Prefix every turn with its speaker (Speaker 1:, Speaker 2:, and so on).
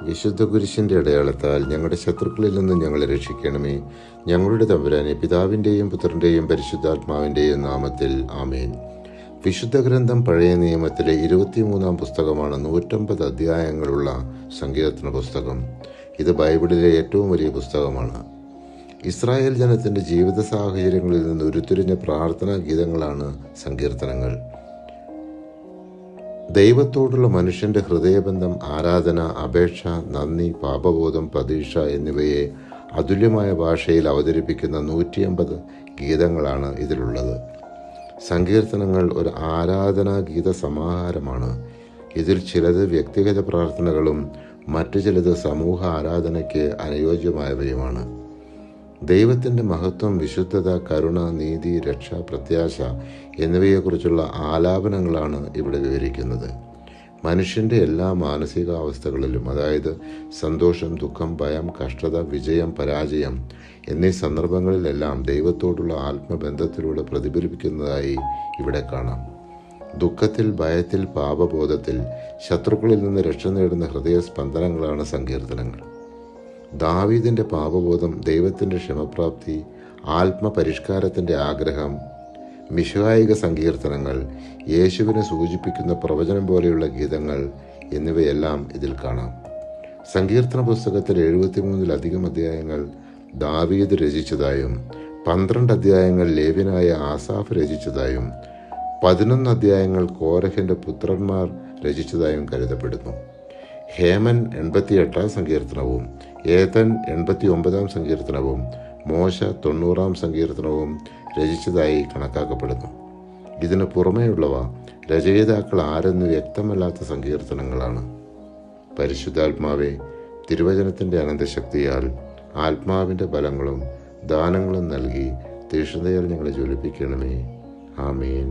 Speaker 1: വിശുദ്ധ കുരിശിൻ്റെ അടയാളത്താൽ ഞങ്ങളുടെ ശത്രുക്കളിൽ നിന്ന് ഞങ്ങളെ രക്ഷിക്കണമേ. ഞങ്ങളുടെ തമ്പുരാനെ, പിതാവിൻ്റെയും പുത്രൻ്റെയും പരിശുദ്ധാത്മാവിൻ്റെയും നാമത്തിൽ ആമേൻ. വിശുദ്ധ ഗ്രന്ഥം പഴയ നിയമത്തിലെ 23-ാം പുസ്തകമാണ്. 150 അധ്യായങ്ങളുള്ള സങ്കീർത്തന പുസ്തകം. ഇത് ബൈബിളിലെ ഏറ്റവും വലിയ പുസ്തകമാണ്. ഇസ്രായേൽ ജനത്തിൻ്റെ ജീവിത സാഹചര്യങ്ങളിൽ നിന്ന് ഉരുത്തിരിഞ്ഞ പ്രാർത്ഥനാ ഗീതങ്ങളാണ് സങ്കീർത്തനങ്ങൾ. ദൈവത്തോടുള്ള മനുഷ്യൻ്റെ ഹൃദയബന്ധം, ആരാധന, അപേക്ഷ, നന്ദി, പാപബോധം, പ്രതീക്ഷ എന്നിവയെ അതുല്യമായ ഭാഷയിൽ അവതരിപ്പിക്കുന്ന 150 ഗീതങ്ങളാണ് ഇതിലുള്ളത്. സങ്കീർത്തനങ്ങൾ ഒരു ആരാധനാ ഗീത സമാഹാരമാണ്. ഇതിൽ ചിലത് വ്യക്തിഗത പ്രാർത്ഥനകളും മറ്റു ചിലത് സമൂഹ ആരാധനയ്ക്ക് അനുയോജ്യമായവയുമാണ്. ദൈവത്തിൻ്റെ മഹത്വം, വിശുദ്ധത, കരുണ, നീതി, രക്ഷ, പ്രത്യാശ എന്നിവയെക്കുറിച്ചുള്ള ആലാപനങ്ങളാണ് ഇവിടെ വിവരിക്കുന്നത്. മനുഷ്യൻ്റെ എല്ലാ മാനസികാവസ്ഥകളിലും, അതായത് സന്തോഷം, ദുഃഖം, ഭയം, കഷ്ടത, വിജയം, പരാജയം എന്നീ സന്ദർഭങ്ങളിലെല്ലാം ദൈവത്തോടുള്ള ആത്മബന്ധത്തിലൂടെ പ്രതിഫലിപ്പിക്കുന്നതായി ഇവിടെ കാണാം. ദുഃഖത്തിൽ, ഭയത്തിൽ, പാപബോധത്തിൽ, ശത്രുക്കളിൽ നിന്ന് രക്ഷ നേടുന്ന ഹൃദയസ്പന്ദനങ്ങളാണ് സങ്കീർത്തനങ്ങൾ. ദാവീദിൻ്റെ പാപബോധം, ദൈവത്തിൻ്റെ ക്ഷമപ്രാപ്തി, ആത്മപരിഷ്കാരത്തിൻ്റെ ആഗ്രഹം, മിശിഹായിക സങ്കീർത്തനങ്ങൾ, യേശുവിനെ സൂചിപ്പിക്കുന്ന പ്രവചനം പോലെയുള്ള ഗീതങ്ങൾ എന്നിവയെല്ലാം ഇതിൽ കാണാം. സങ്കീർത്തന പുസ്തകത്തിൽ 73-ലധികം അധ്യായങ്ങൾ ദാവീദ് രചിച്ചതായും 12 അധ്യായങ്ങൾ ലേവ്യനായ ആസാഫ് രചിച്ചതായും 11 അധ്യായങ്ങൾ കോരഹിൻ്റെ പുത്രന്മാർ രചിച്ചതായും കരുതപ്പെടുന്നു. ഹേമൻ 88-ാം സങ്കീർത്തനവും ഏതൻ 89-ാം സങ്കീർത്തനവും മോശ 90-ാം സങ്കീർത്തനവും രചിച്ചതായി കണക്കാക്കപ്പെടുന്നു. ഇതിനു പുറമേയുള്ളവ രചയിതാക്കൾ ആരെന്ന് വ്യക്തമല്ലാത്ത സങ്കീർത്തനങ്ങളാണ്. പരിശുദ്ധാത്മാവെ, തിരുവചനത്തിൻ്റെ അനന്തശക്തിയാൽ ആത്മാവിൻ്റെ ബലങ്ങളും ദാനങ്ങളും നൽകി തീക്ഷ്ണതയാൽ ഞങ്ങളെ ജ്വലിപ്പിക്കണമേ. ആമേൻ.